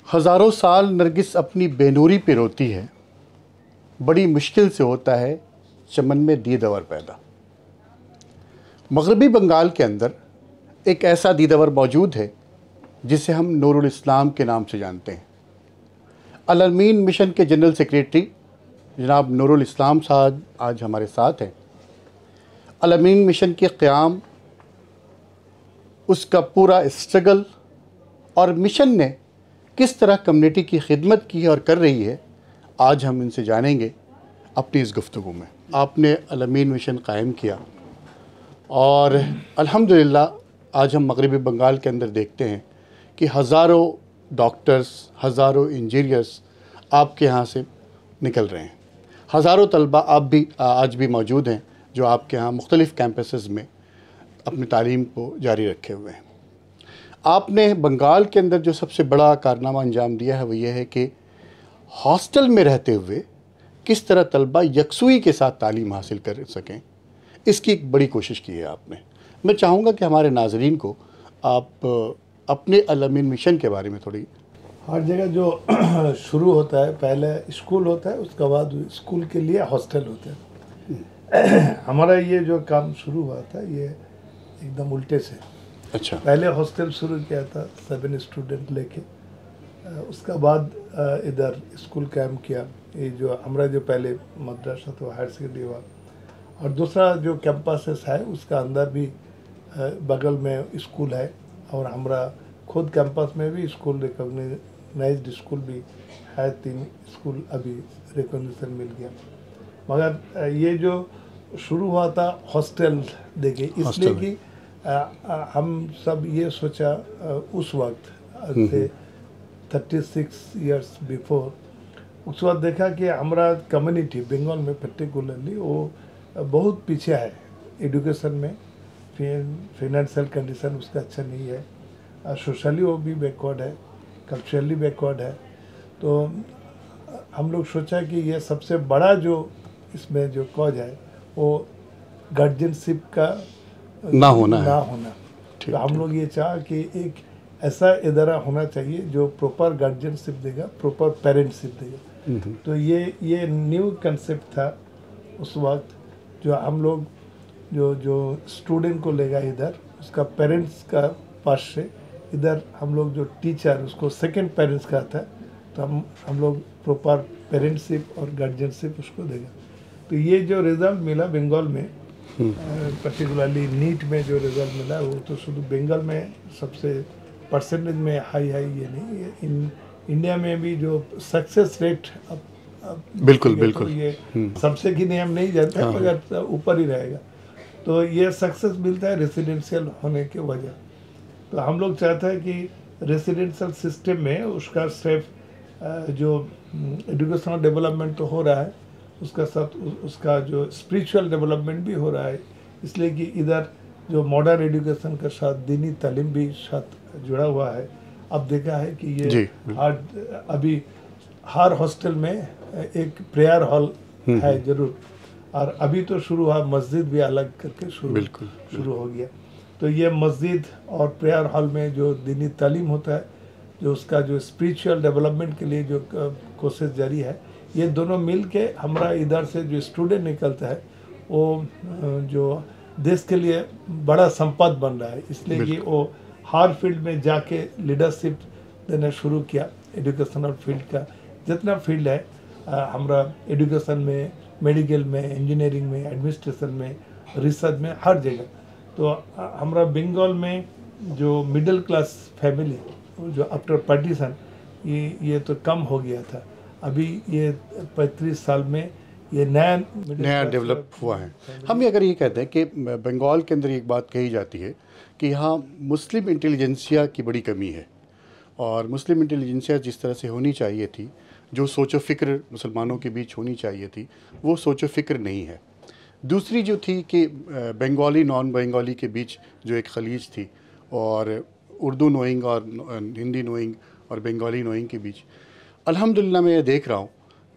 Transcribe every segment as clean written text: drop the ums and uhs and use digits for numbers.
हज़ारों साल नरगिस अपनी बेनूरी पे रोती है, बड़ी मुश्किल से होता है चमन में दीदवर पैदा। मगरबी बंगाल के अंदर एक ऐसा दीदवर मौजूद है जिसे हम नूरुल इस्लाम के नाम से जानते हैं। अल अमीन मिशन के जनरल सेक्रेटरी जनाब नूरुल इस्लाम साहब आज हमारे साथ हैं। अल अमीन मिशन के क़याम, उसका पूरा स्ट्रगल और मिशन ने किस तरह कम्युनिटी की खिदमत की है और कर रही है, आज हम इनसे जानेंगे अपनी इस गुफ्तगू में। आपने अल अमीन मिशन कायम किया और अल्हम्दुलिल्लाह आज हम मगरबी बंगाल के अंदर देखते हैं कि हज़ारों डॉक्टर्स, हज़ारों इंजीनियर्स आपके यहाँ से निकल रहे हैं। हज़ारों तलबा आप भी आज भी मौजूद हैं जो आपके यहाँ मुख्तलिफ़ कैंपसेस में अपनी तालीम को जारी रखे हुए हैं। आपने बंगाल के अंदर जो सबसे बड़ा कारनामा अंजाम दिया है वो ये है कि हॉस्टल में रहते हुए किस तरह तलबा यकसुई के साथ तालीम हासिल कर सकें, इसकी एक बड़ी कोशिश की है आपने। मैं चाहूँगा कि हमारे नाज़रीन को आप अपने अल अमीन मिशन के बारे में थोड़ी। हर जगह जो शुरू होता है, पहले स्कूल होता है, उसके बाद स्कूल के लिए हॉस्टल होता है। हमारा ये जो काम शुरू हुआ था ये एकदम उल्टे से। अच्छा। पहले हॉस्टल शुरू किया था 7 स्टूडेंट लेके, उसका बाद इधर स्कूल कायम किया। ये जो हमारा जो पहले मदरसा था हायर सेकेंडरी हुआ, और दूसरा जो कैंपसेस है उसका अंदर भी बगल में स्कूल है, और हमारा खुद कैंपस में भी स्कूल रिकॉग्नाइज्ड स्कूल भी है। 3 स्कूल अभी रिकॉग्निशन मिल गया। मगर ये जो शुरू हुआ था हॉस्टल देखे, इसलिए कि हम सब ये सोचा उस वक्त से 36 इयर्स बिफोर, उस वक्त देखा कि हमारा कम्युनिटी बंगाल में पर्टिकुलरली वो बहुत पीछे है एजुकेशन में। फाइनेंशियल कंडीशन उसका अच्छा नहीं है, सोशली वो भी बैकवर्ड है, कल्चरली बैकवर्ड है। तो हम लोग सोचा कि ये सबसे बड़ा जो इसमें जो कॉज है वो गार्जियनशिप का ना होना। तो हम लोग ये चाह कि एक ऐसा इदारा होना चाहिए जो प्रॉपर गार्जियनशिप देगा, प्रॉपर पेरेंटशिप देगा। तो ये न्यू कंसेप्ट था उस वक्त, जो हम लोग जो स्टूडेंट को लेगा इधर, उसका पेरेंट्स का पास से इधर हम लोग जो टीचर उसको सेकंड पेरेंट्स का था, तो हम लोग प्रॉपर पेरेंटशिप और गार्जियनशिप उसको देगा। तो ये जो रिज़ल्ट मिला बंगाल में, पर्टिकुलरली नीट में जो रिज़ल्ट मिला, वो तो शुद्ध बंगाल में सबसे परसेंटेज में हाई ये नहीं, इन इंडिया में भी जो सक्सेस रेट अब बिल्कुल तो ये सबसे की नहीं हम नहीं जानते, मगर ऊपर ही रहेगा। तो ये सक्सेस मिलता है रेसिडेंशियल होने के वजह। तो हम लोग चाहते हैं कि रेसिडेंशियल सिस्टम में उसका सिर्फ जो एजुकेशनल डेवलपमेंट तो हो रहा है, उसका साथ उसका जो स्पिरिचुअल डेवलपमेंट भी हो रहा है, इसलिए कि इधर जो मॉडर्न एजुकेशन के साथ दीनी तालीम भी साथ जुड़ा हुआ है। अब देखा है कि ये अभी हर हॉस्टल में एक प्रेयर हॉल है ज़रूर, और अभी तो शुरू हुआ मस्जिद भी अलग करके शुरू हो गया। तो ये मस्जिद और प्रेयर हॉल में जो दीनी तालीम होता है, जो उसका जो स्पिरिचुअल डेवलपमेंट के लिए जो कोशिश जारी है, ये दोनों मिल के हमारा इधर से जो स्टूडेंट निकलता है वो जो देश के लिए बड़ा संपद बन रहा है। इसलिए कि वो हर फील्ड में जाके लीडरशिप देना शुरू किया। एजुकेशनल फील्ड का जितना फील्ड है, हमारा एजुकेशन में, मेडिकल में, इंजीनियरिंग में, एडमिनिस्ट्रेशन में, रिसर्च में, हर जगह। तो हमारा बंगाल में जो मिडिल क्लास फैमिली जो आफ्टर पार्टीशन ये तो कम हो गया था, अभी ये 35 साल में ये नया डेवलप हुआ है। हम अगर ये कहते हैं कि बंगाल के अंदर एक बात कही जाती है कि यहाँ मुस्लिम इंटेलिजेंसिया की बड़ी कमी है, और मुस्लिम इंटेलिजेंसिया जिस तरह से होनी चाहिए थी, जो सोचो फ़िक्र मुसलमानों के बीच होनी चाहिए थी, वो सोचो फ़िक्र नहीं है। दूसरी जो थी कि बंगाली नॉन बंगाली के बीच जो एक खलीज थी, और उर्दू नोइंग और हिंदी नोइंग और बंगाली नोइंग के बीच, अल्हम्दुलिल्लाह मैं ये देख रहा हूँ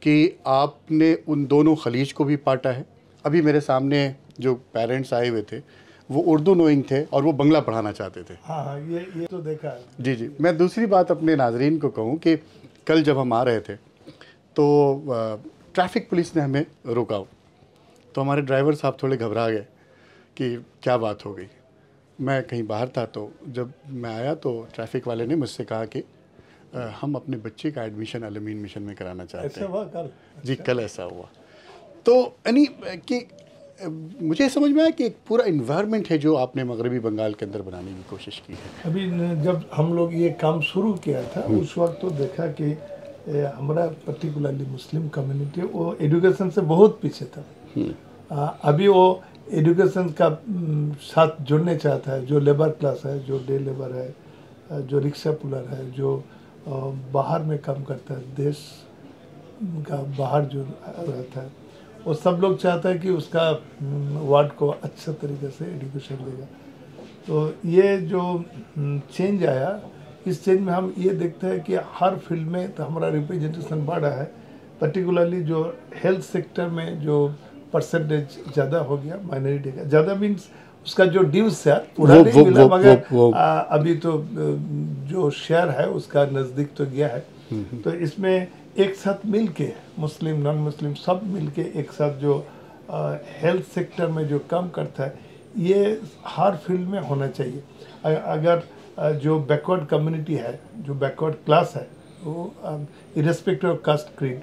कि आपने उन दोनों खलीज को भी पाटा है। अभी मेरे सामने जो पेरेंट्स आए हुए थे वो उर्दू नोइंग थे और वो बंगला पढ़ाना चाहते थे। हाँ हाँ, ये तो देखा है। जी जी। मैं दूसरी बात अपने नाजरीन को कहूँ कि कल जब हम आ रहे थे तो ट्रैफिक पुलिस ने हमें रोका, तो हमारे ड्राइवर साहब थोड़े घबरा गए कि क्या बात हो गई। मैं कहीं बाहर था, तो जब मैं आया तो ट्रैफिक वाले ने मुझसे कहा कि हम अपने बच्चे का एडमिशन अलमीन मिशन में कराना चाहते ऐसा हैं। हुआ कल? जी, कल ऐसा हुआ। तो यानी कि मुझे समझ में आया कि एक पूरा इन्वायरमेंट है जो आपने मगरबी बंगाल के अंदर बनाने की कोशिश की है। अभी जब हम लोग ये काम शुरू किया था उस वक्त तो देखा कि हमारा पर्टिकुलरली मुस्लिम कम्युनिटी वो एजुकेशन से बहुत पीछे था। अभी वो एजुकेशन का साथ जुड़ने चाहता है, जो लेबर क्लास है, जो डे लेबर है, जो रिक्शा पुलर है, जो बाहर में काम करता है, देश का बाहर जो रहता है, वो सब लोग चाहता है कि उसका वार्ड को अच्छा तरीके से एजुकेशन देगा। तो ये जो चेंज आया, इस चेंज में हम ये देखते हैं कि हर फील्ड में तो हमारा रिप्रेजेंटेशन बढ़ा है। पर्टिकुलरली जो हेल्थ सेक्टर में जो परसेंटेज ज़्यादा हो गया माइनॉरिटी का, ज़्यादा मीन्स उसका जो ड्यूज है पूरा नहीं मिला, मगर अभी तो जो शेयर है उसका नज़दीक तो गया है। तो इसमें एक साथ मिल के मुस्लिम नॉन मुस्लिम सब मिल के एक साथ जो हेल्थ सेक्टर में जो काम करता है, ये हर फील्ड में होना चाहिए। अगर जो बैकवर्ड कम्युनिटी है, जो बैकवर्ड क्लास है, वो इरेस्पेक्टिव ऑफ कास्ट क्रीड,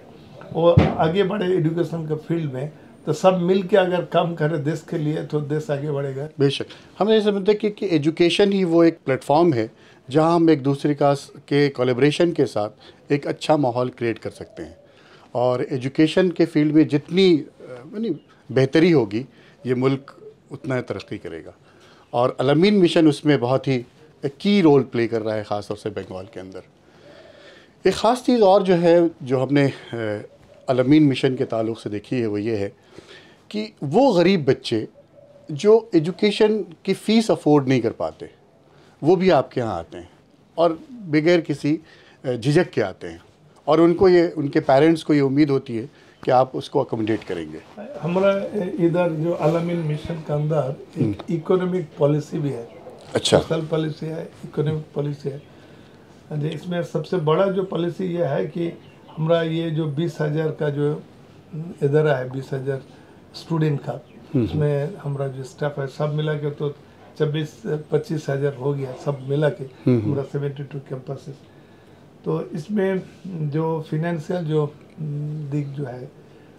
वो आगे बढ़े एजुकेशन के फील्ड में, तो सब मिल के अगर काम करे देश के लिए तो देश आगे बढ़ेगा। बेशक हम ये समझते हैं कि एजुकेशन ही वो एक प्लेटफॉर्म है जहां हम एक दूसरे के कोलैबोरेशन के साथ एक अच्छा माहौल क्रिएट कर सकते हैं। और एजुकेशन के फील्ड में जितनी बेहतरी होगी, ये मुल्क उतना तरक्की करेगा। और अलमीन मिशन उसमें बहुत ही की रोल प्ले कर रहा है, ख़ास तौर से बंगाल के अंदर। एक ख़ास चीज़ और जो है, जो हमने अलमीन मिशन के ताल्लुक़ से देखी है, वो ये है कि वो गरीब बच्चे जो एजुकेशन की फ़ीस अफोर्ड नहीं कर पाते, वो भी आपके यहाँ आते हैं और बगैर किसी झिझक के आते हैं, और उनको ये, उनके पेरेंट्स को ये उम्मीद होती है कि आप उसको अकोमोडेट करेंगे। हमारा इधर जो अलमीन मिशन के अंदर एक इकोनॉमिक पॉलिसी भी है। अच्छा। सोशल पॉलिसी है, इकोनॉमिक पॉलिसी है। इसमें सबसे बड़ा जो पॉलिसी ये है कि हमारा ये जो 20,000 का जो इधर है, 20,000 स्टूडेंट का, उसमें हमारा जो स्टाफ है सब मिला के तो 24-25,000 हो गया, सब मिला के हमारा 72 कैंपसेस। तो इसमें जो फिनेंशियल जो दिख जो है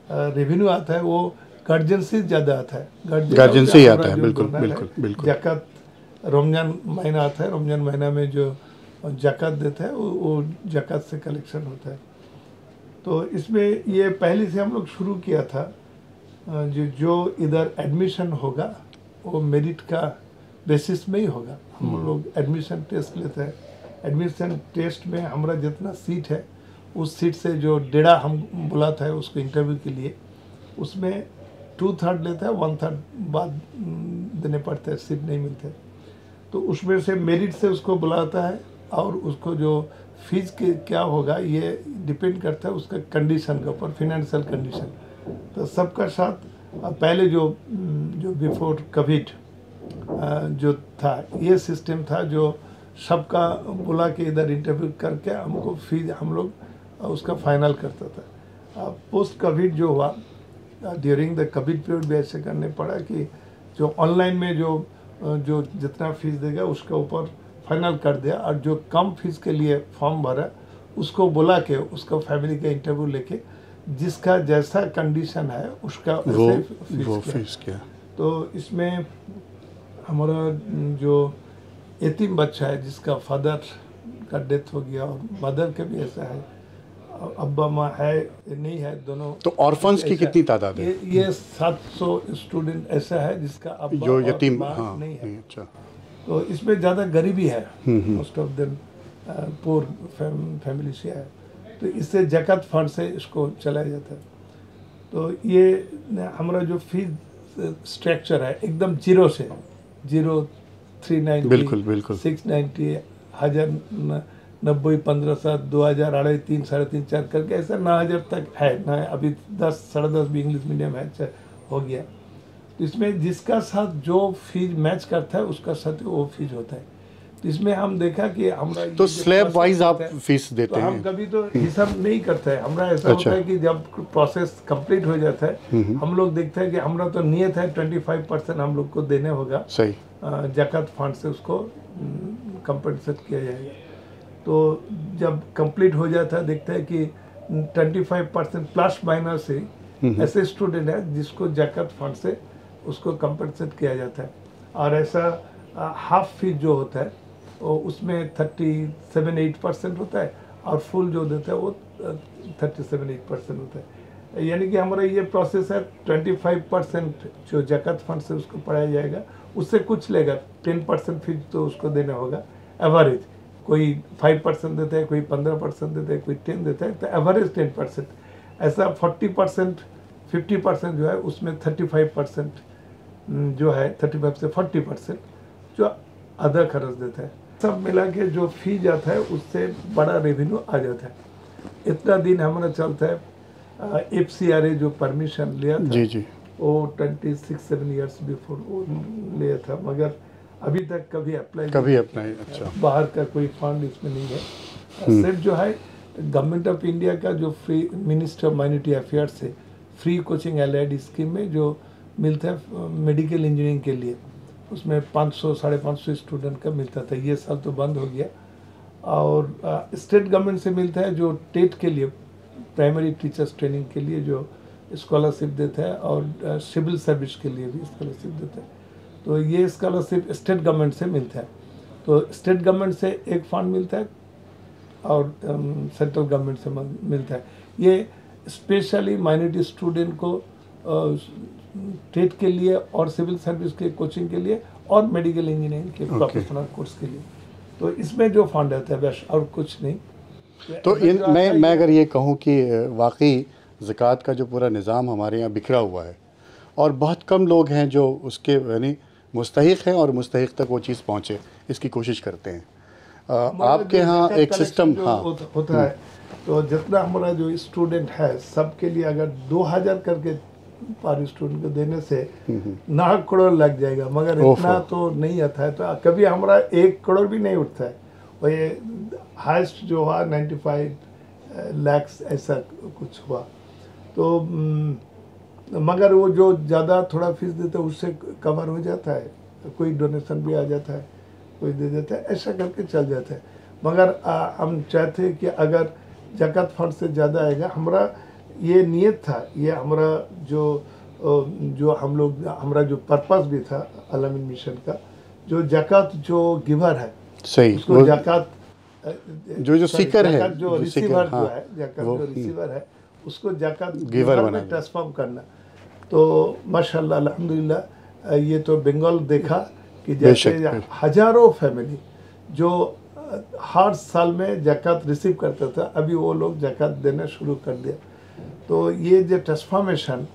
रेवेन्यू आता है, वो गार्जियन से ज़्यादा आता है। गार्जियन से ही आता है, बिल्कुल बिल्कुल बिल्कुल। ज़कात रमजान महीना आता है, रमजान महीना में जो ज़कात देता है वो ज़कात से कलेक्शन होता है। तो इसमें ये पहले से हम लोग शुरू किया था, जो इधर एडमिशन होगा वो मेरिट का बेसिस में ही होगा। हम लोग एडमिशन टेस्ट लेते हैं। एडमिशन टेस्ट में हमारा जितना सीट है, उस सीट से जो डेढ़ा हम बुलाता है उसको इंटरव्यू के लिए, उसमें 2/3 लेता है, 1/3 बाद देने पड़ते हैं, सीट नहीं मिलते। तो उसमें से मेरिट से उसको बुलाता है, और उसको जो फीस के क्या होगा ये डिपेंड करता है उसका कंडीशन के ऊपर, फिनेंशियल कंडीशन। तो सबका साथ पहले जो बिफोर कोविड जो था, ये सिस्टम था, जो सबका बुला के इधर इंटरव्यू करके हमको फीस हम लोग उसका फाइनल करता था। पोस्ट कोविड जो हुआ, ड्यूरिंग द कोविड पीरियड भी ऐसे करने पड़ा कि जो ऑनलाइन में जो जितना फीस देगा उसके ऊपर फाइनल कर दिया, और जो कम फीस के लिए फॉर्म भरा उसको बुला के उसका फैमिली का इंटरव्यू लेके जिसका जैसा कंडीशन है उसका वो फीस क्या। तो इसमें हमारा जो यतीम बच्चा है जिसका फादर का डेथ हो गया और मदर का भी ऐसा है, अब्बा माँ है नहीं है दोनों, तो ऑर्फन्स की कितनी तादाद है? ये 700 स्टूडेंट ऐसा है जिसका अब्बा जो यतीम माँ नहीं है। अच्छा। तो इसमें ज़्यादा गरीबी है, most of them poor family से है। तो इससे ज़कात फंड से इसको चलाया जाता है। तो ये हमारा जो फीस स्ट्रक्चर है एकदम जीरो से 0,390 बिल्कुल बिल्कुल 690 1,090 1500 2,000 2,500 3 3.5 4 करके ऐसा 9,000 तक है ना। अभी 10 10.5 भी इंग्लिश मीडियम है हो गया। तो इसमें जिसका साथ जो फीस मैच करता है उसका साथ वो फीस होता है। तो इसमें हम देखा कि हमारा तो स्लैब वाइज आप फीस तो देते हम हैं? कभी तो हिसाब नहीं करते हैं। हमारा ऐसा अच्छा। होता है कि जब प्रोसेस कंप्लीट हो जाता है हम लोग देखते हैं कि हमारा तो नियत है 25% हम लोग को देने होगा, सही। ज़कात फंड से उसको कंपनसेट किया जाएगा। तो जब कंप्लीट हो जाता है देखते हैं कि 25% प्लस माइनस से ऐसे स्टूडेंट है जिसको ज़कात फंड से उसको कंपनसेट किया जाता है। और ऐसा हाफ फीस जो होता है वो उसमें 37-8% होता है और फुल जो देता है वो 37-8% होता है। यानी कि हमारा ये प्रोसेस है 25% जो ज़कात फंड से उसको पढ़ाया जाएगा, उससे कुछ लेगा 10% फीस तो उसको देना होगा एवरेज। कोई 5% देता है, कोई 15% देता है, कोई 10 देता है, तो एवरेज 10%। ऐसा 40% 50% जो है उसमें 35% जो है 35 से 40% जो अदर खर्च देता है। सब मिला के जो फी जाता है उससे बड़ा रेवेन्यू आ जाता है। इतना दिन हमारा चलता है। FCRA जो परमिशन लिया था जी जी, वो 26-7 ईयर्स बिफोर वो लिया था, मगर अभी तक कभी अप्लाई कभी अपना ही। अच्छा, बाहर का कोई फंड इसमें नहीं है। सिर्फ जो है गवर्नमेंट ऑफ इंडिया का जो free minister of minority affairs से फ्री कोचिंग एलाइड स्कीम में जो मिलता है मेडिकल इंजीनियरिंग के लिए, उसमें 500-550 स्टूडेंट का मिलता था। ये साल तो बंद हो गया। और स्टेट गवर्नमेंट से मिलता है जो टेट के लिए प्राइमरी टीचर्स ट्रेनिंग के लिए जो स्कॉलरशिप देता है, और सिविल सर्विस के लिए भी स्कॉलरशिप देता है। तो ये स्कॉलरशिप स्टेट गवर्नमेंट से मिलता है। तो स्टेट गवर्नमेंट से एक फंड मिलता है और सेंट्रल गवर्नमेंट से मिलता है। ये स्पेशली माइनॉरिटी स्टूडेंट को टेट के लिए और सिविल सर्विस के कोचिंग के लिए और मेडिकल इंजीनियरिंग के प्रोफेशनल कोर्स के लिए। तो इसमें जो फंड रहता है बस और कुछ नहीं। तो मैं अगर ये कहूँ कि वाकई ज़कात का जो पूरा निज़ाम हमारे यहाँ बिखरा हुआ है और बहुत कम लोग हैं जो उसके यानी मुस्तहिक हैं और मुस्तहिक तक वो चीज़ पहुँचे, इसकी कोशिश करते हैं। आपके यहाँ एक सिस्टम होता है। तो जितना हमारा जो स्टूडेंट है सबके लिए अगर 2000 करके पर स्टूडेंट को देने से 9 करोड़ लग जाएगा, मगर इतना तो नहीं आता है। तो कभी हमारा 1 करोड़ भी नहीं उठता है। और ये हाइस्ट जो हुआ 95 लाख ऐसा कुछ हुआ। तो मगर वो जो ज़्यादा थोड़ा फीस देते हैं उससे कवर हो जाता है। कोई डोनेशन भी आ जाता है, कोई दे देता है, ऐसा करके चल जाता है। मगर हम चाहते हैं कि अगर ज़कात फंड से ज़्यादा आएगा। हमारा ये नियत था, ये हमारा जो हम लोग हमारा जो पर्पस भी था अल-अमीन मिशन का, जो ज़कात जो गिवर है सही, उसको ज़कात जो सीकर है, जो रिसीवर जो है ज़कात जो रिसीवर है उसको ज़कात गिवर में ट्रांसफॉर्म करना। तो माशाल्लाह अल्हम्दुलिल्लाह ये तो बंगाल देखा कि जैसे हजारों फैमिली जो हर साल में ज़कात रिसीव करता था, अभी वो लोग ज़कात देना शुरू कर दिया। तो ये जो ट्रांसफॉर्मेशन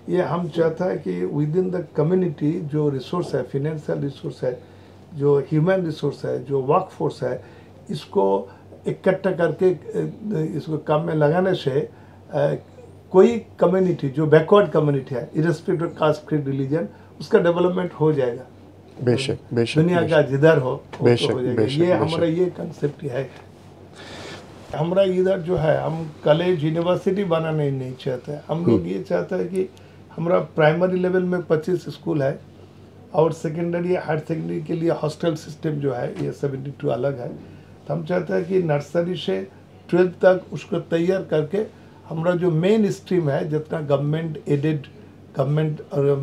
ये हम चाहता है कि विद इन द कम्युनिटी जो रिसोर्स है, फिनेंशियल रिसोर्स है, जो ह्यूमन रिसोर्स है, जो वर्क फोर्स है, इसको इकट्ठा करके इसको काम में लगाने से कोई कम्युनिटी जो बैकवर्ड कम्युनिटी है irrespective of caste, creed, religion, उसका डेवलपमेंट हो जाएगा। बेशक बेशक, दुनिया का जिधर हो बेशक, तो हो जाएगा। बेशक, ये बेशक। हमारा ये कंसेप्ट है। हमारा इधर जो है हम कॉलेज यूनिवर्सिटी बनाना ही नहीं चाहते। हम लोग ये चाहते हैं कि हमारा प्राइमरी लेवल में 25 स्कूल है और सेकेंडरी हायर सेकेंडरी के लिए हॉस्टल सिस्टम जो है ये 72 अलग है। तो हम चाहते हैं कि नर्सरी से 12th तक उसको तैयार करके हमारा जो मेन स्ट्रीम है, जितना गवर्नमेंट एडेड गवर्नमेंट और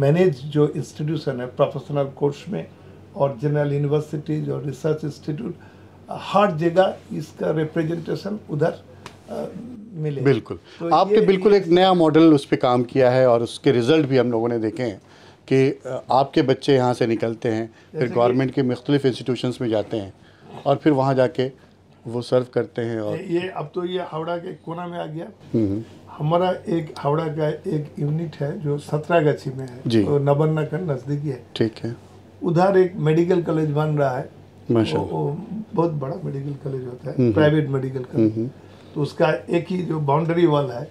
मैनेज जो इंस्टीट्यूशन है प्रोफेशनल कोर्स में और जनरल यूनिवर्सिटीज और रिसर्च इंस्टीट्यूट, हर जगह इसका रिप्रेजेंटेशन उधर मिले। बिल्कुल, तो आपने बिल्कुल एक नया मॉडल उस पर काम किया है और उसके रिजल्ट भी हम लोगों ने देखे हैं कि आपके बच्चे यहाँ से निकलते हैं, फिर गवर्नमेंट के मुख्तलिफ इंस्टीट्यूशंस में जाते हैं और फिर वहाँ जाके वो सर्व करते हैं। और ये अब तो ये हावड़ा के कोना में आ गया। हमारा एक हावड़ा का एक यूनिट है जो 17 में है, तो नबन्ना का नज़दीकी है। ठीक है, उधर एक मेडिकल कॉलेज बन रहा है। माशाअल्लाह, बहुत बड़ा मेडिकल कॉलेज होता है, प्राइवेट मेडिकल कॉलेज। तो उसका एक ही जो बाउंड्री वाल है,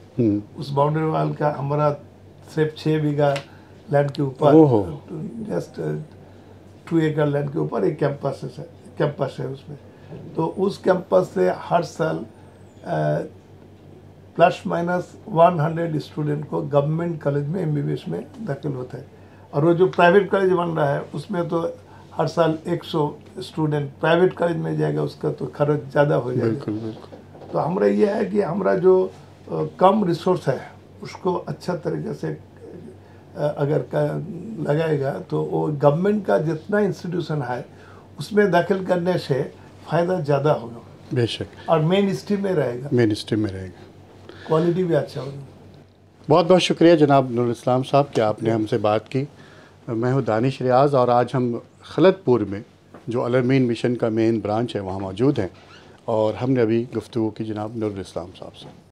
उस बाउंड्री वाल का हमारा सिर्फ 6 बीघा लैंड के ऊपर, ओहो। जस्ट 2 एकड़ लैंड के ऊपर एक कैंपस है उसमें। तो उस कैंपस से हर साल प्लस माइनस 100 स्टूडेंट को गवर्नमेंट कॉलेज में MBBS में दाखिल होता है। और वो जो प्राइवेट कॉलेज बन रहा है उसमें तो हर साल 100 स्टूडेंट प्राइवेट कॉलेज में जाएगा, उसका तो खर्च ज़्यादा हो जाएगा। बिल्कुल बिल्कुल। तो हमारा ये है कि हमारा जो कम रिसोर्स है उसको अच्छा तरीके से अगर लगाएगा तो वो गवर्नमेंट का जितना इंस्टीट्यूशन है उसमें दाखिल करने से फ़ायदा ज़्यादा होगा। बेशक। और मेन स्ट्रीम में रहेगा, मेन स्ट्रीम में रहेगा, क्वालिटी भी अच्छा होगा। बहुत बहुत शुक्रिया जनाब नूरुल इस्लाम साहब कि आपने हमसे बात की। मैं हूँ दानिश रियाज़ और आज हम खलतपुर में जो अल-अमीन मिशन का मेन ब्रांच है वहाँ मौजूद हैं और हमने अभी गुफ्तगू की जनाब नूरुल इस्लाम साहब से।